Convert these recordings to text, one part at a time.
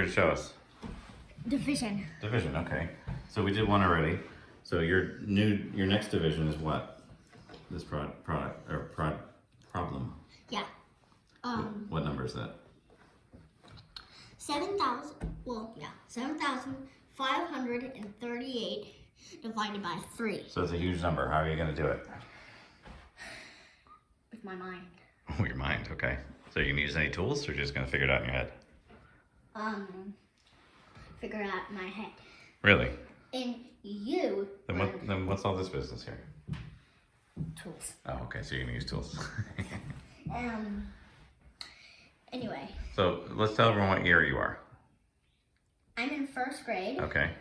did it show us? Division. Division, okay. So we did one already. So your next division is what? This problem. Yeah. What number is that? 7,000. Well, yeah, 7,538 divided by 3. So it's a huge number. How are you going to do it? With my mind. With your mind, okay. So you can use any tools, or you're just going to figure it out in your head? Figure it out in my head. Really? And you. Then what's all this business here? Tools. Oh, okay. So you're going to use tools. Anyway. So let's tell everyone what year you are. I'm in 1st grade. Okay.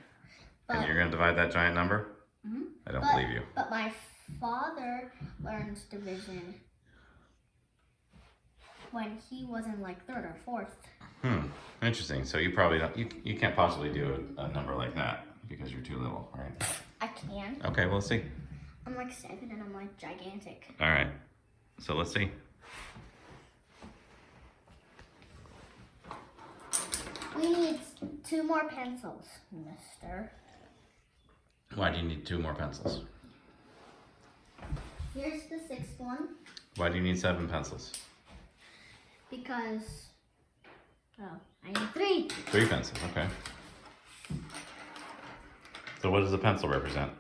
And you're going to divide that giant number? Mm-hmm. I don't believe you. But my father learned division when he was in like 3rd or 4th. Interesting. So you probably don't. You can't possibly do a number like that because you're too little, right? I can. Okay. Well, let's see. I'm like 7 and I'm like gigantic. All right. So let's see. We need 2 more pencils, mister. Why do you need 2 more pencils? Here's the 6th one. Why do you need 7 pencils? Because, I need 3. 3 pencils, okay. So what does a pencil represent?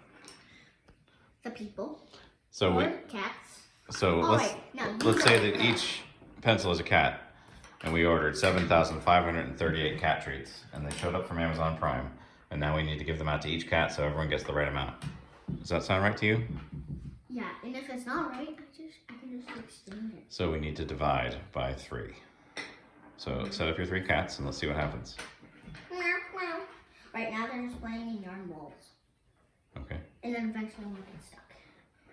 The people. So or cats. So let's say that each pencil is a cat, and we ordered 7,538 cat treats, and they showed up from Amazon Prime, and now we need to give them out to each cat so everyone gets the right amount. Does that sound right to you? Yeah, and if it's not right, I can just exchange it. So we need to divide by 3. So set up your 3 cats and let's see what happens. Right now they're just playing in yarn balls. Okay. And then eventually we'll get stuck.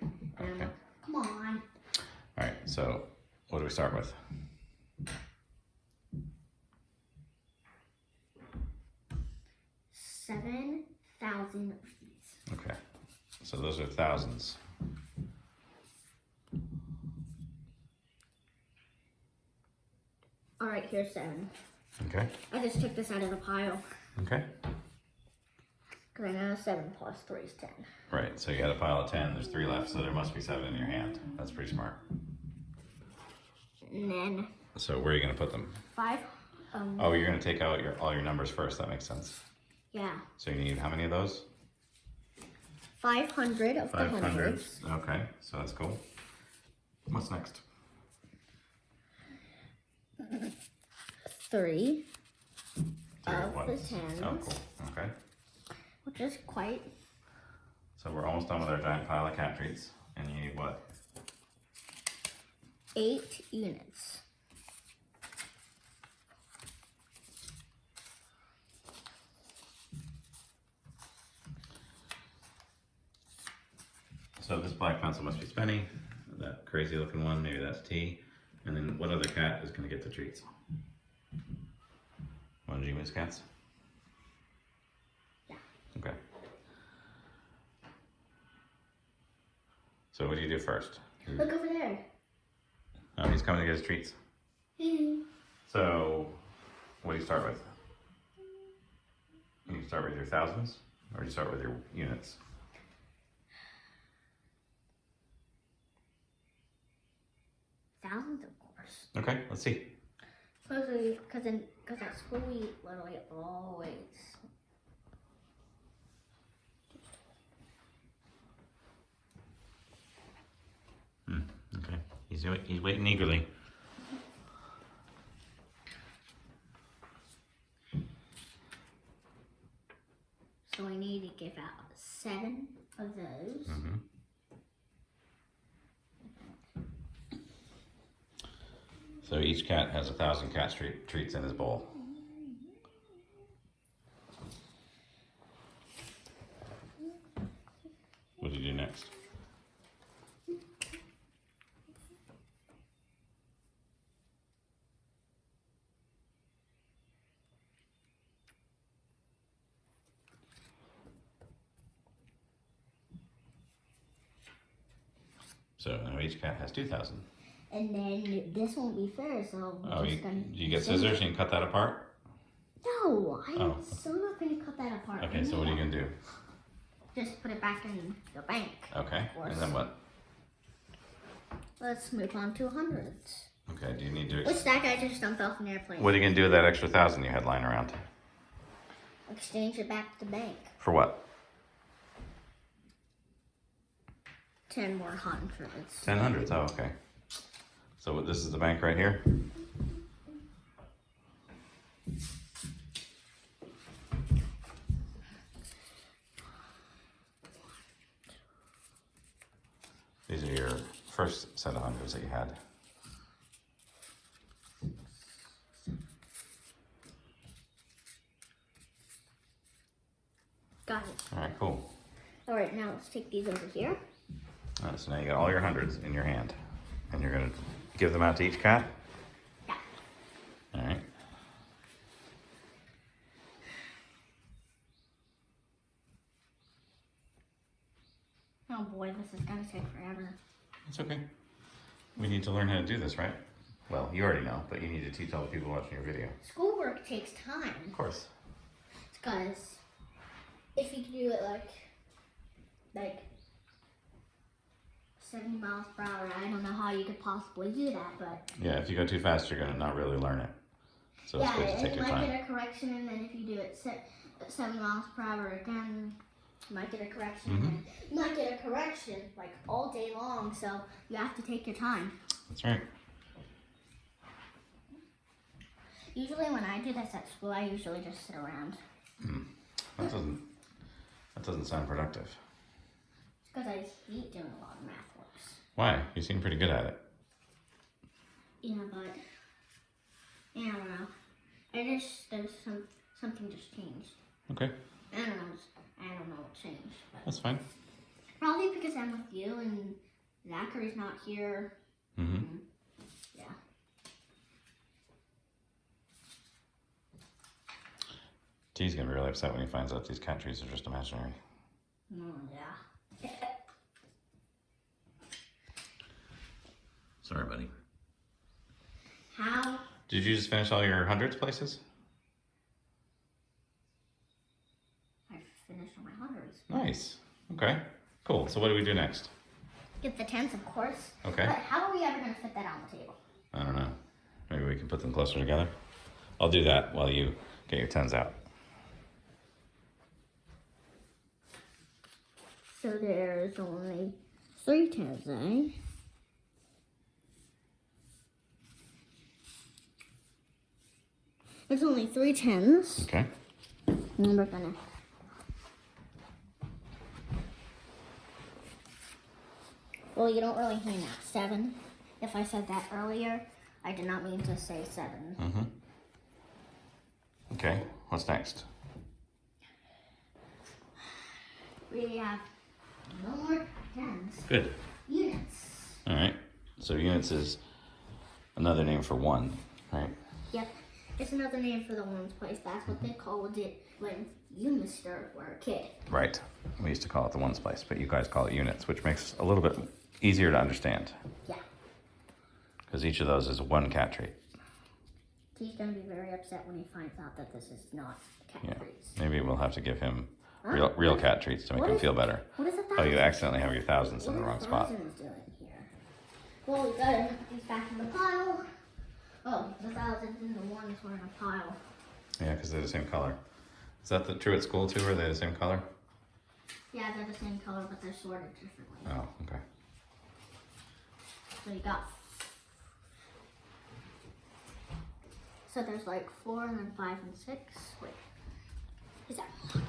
And I'm like, come on. All right, so what do we start with? 7,000 of these. Okay, so those are thousands. All right, here's 7. Okay. I just took this out of the pile. Okay. Because I know 7 plus 3 is 10. Right, so you got a pile of 10, there's 3 left, so there must be 7 in your hand. That's pretty smart. And then... So where are you going to put them? 5. Oh, you're going to take out all your numbers first, that makes sense. Yeah. So you need how many of those? 500 of 500. the hundreds. Okay, so that's cool. What's next? 3 of the tens. Oh, cool. Okay. Which is quite... So we're almost done with our giant pile of cat treats. And you need what? 8 units. So this black pencil must be Spenny. That crazy looking one, maybe that's T. And then what other cat is going to get the treats? One of Jimu's cats? Yeah. Okay. So what do you do first? Look over there. Oh, he's coming to get his treats. So what do you start with? You start with your thousands, or do you start with your units? Thousands, of course. Okay, let's see. Because at school we literally always... Okay, he's waiting eagerly. So we need to give out 7 of those. So each cat has 1,000 cat treats in his bowl. What do you do next? So now each cat has 2,000. And then this won't be fair, so Oh, you get scissors and you cut that apart? No, No, I'm Oh. still not going to cut that apart. Okay, so what are you going to do? Just put it back in the bank. Okay, and then what? Let's move on to hundreds. Okay, do you need to... Which that guy just jumped off an airplane. What are you going to do with that extra 1,000 you had lying around? Exchange it back to the bank. For what? 10 more hundreds. 10 hundreds, oh, okay. So this is the bank right here? These are your first set of hundreds that you had. Got it. All right, cool. All right, now let's take these over here. All right, so now you got all your hundreds in your hand. And you're going to give them out to each cat? Yeah. All right. Oh boy, this is going to take forever. It's okay. We need to learn how to do this, right? Well, you already know, but you need to teach all the people watching your video. Schoolwork takes time. Of course. Because if you do it like 70 miles per hour, I don't know how you could possibly do that, but... Yeah, if you go too fast, you're going to not really learn it. So it's good to take your you might time. get a correction, and then if you do it 7 miles per hour again, you might get a correction, and you might get a correction like all day long, so you have to take your time. That's right. Usually when I do this at school, I usually just sit around. That doesn't sound productive. It's because I hate doing a lot of math works. Why? You seem pretty good at it. Yeah, but I don't know. There's something just changed. Okay, I don't know what changed. But that's fine. probably because I'm with you and Zachary's not here. Mm-hmm. Yeah. T's going to be really upset when he finds out these cat trees are just imaginary. Oh, yeah. Sorry, buddy. How? Did you just finish all your hundreds places? I finished all my hundreds. Nice. Okay, cool. So what do we do next? Get the tens, of course. Okay. But how are we ever going to fit that on the table? I don't know. Maybe we can put them closer together. I'll do that while you get your tens out. So there's only 3 tens, eh? There's only 3 tens. Okay. And we're gonna... Well, you don't really mean that. 7. If I said that earlier, I did not mean to say 7. Mm-hmm. Okay, what's next? We have no more tens. Good. Units. All right. So units is another name for 1, right? Yep. It's another name for the ones place. That's what they called it when you, mister, were a kid. Right. We used to call it the ones place, but you guys call it units, which makes it a little bit easier to understand. Yeah. Because each of those is 1 cat trait. He's going to be very upset when he finds out that this is not cat Yeah. treats. Maybe we'll have to give him Huh? real cat treats to make him feel better. What is a thousand? Oh, you accidentally have your thousands in the What wrong is spot. thousands doing here? Well, we gotta put these back in the pile. Oh, the thousands and the ones were in a pile. Yeah, because they're the same color. Is that true at school too? Are they the same color? Yeah, they're the same color, but they're sorted differently. Oh, okay. So you got. So there's like 4 and then 5 and 6. Wait. Is that 1?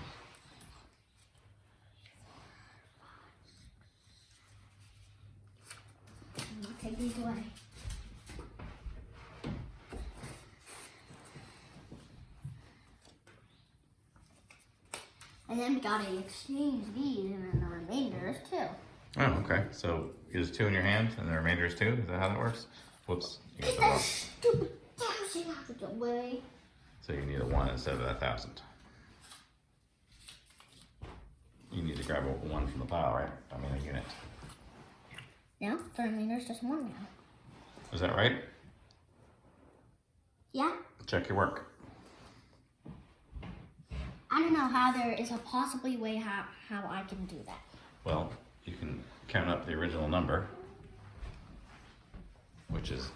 I'll take these away. And then we gotta exchange these and then the remainders too. Oh, okay. So there's 2 in your hand and the remainder is 2? Is that how that works? Whoops. You got Get the that wrong. stupid thousand out of the way. So you need a 1 instead of that 1,000. You need to grab a 1 from the pile, right? I mean a unit. No, the remainder's just 1 now. Is that right? Yeah. Check your work. know how there is a possibly way how I can do that. Well, you can count up the original number, which is,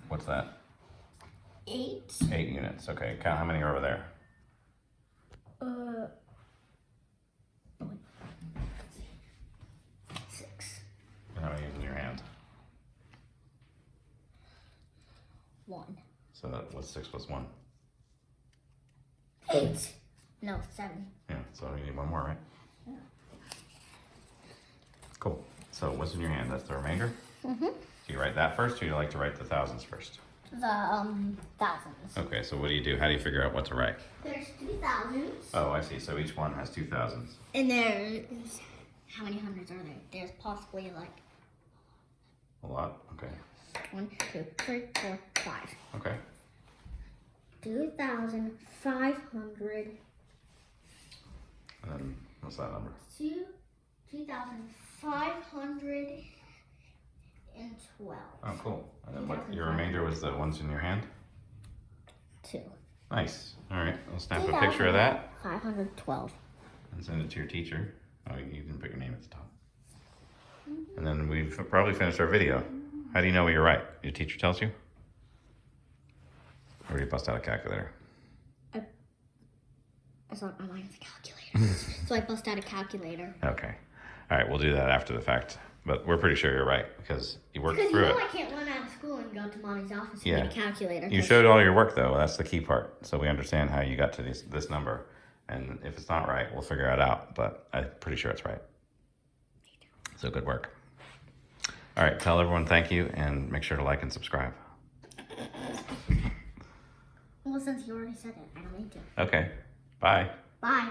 what's that? 8. 8 units. Okay, count how many are over there. Let's see. 6. And how many is in your hand? 1. So that, what's 6 plus 1? 8. No, 7. Yeah, so you need one more, right? Yeah. Cool. So what's in your hand? That's the remainder? Mm-hmm. Do you write that first, or do you like to write the thousands first? The thousands. Okay, so what do? How do you figure out what to write? There's 2 thousands. Oh, I see. So each one has 2 thousands. And there's, how many hundreds are there? There's possibly like A lot? Okay. 1, 2, 3, 4, 5. Okay. 2,500. And then what's that number? 2,512. Oh, cool. And then what, your remainder was the ones in your hand? 2. Nice. All right. I'll snap a picture of that 512. and send it to your teacher. Oh, you can put your name at the top. And then we've probably finished our video. How do you know you're right? Your teacher tells you? Or do you bust out a calculator? I thought my mind was a calculator. So I bust out a calculator. Okay. All right, we'll do that after the fact. But we're pretty sure you're right because you worked Because through you know it. I can't run out of school and go to mommy's office Yeah. and get a calculator. You showed all your work though. That's the key part. So we understand how you got to this number. And if it's not right, we'll figure it out. But I'm pretty sure it's right. So good work. All right, tell everyone thank you and make sure to like and subscribe. Well, since you already said it, I don't need to. Okay, bye. Bye.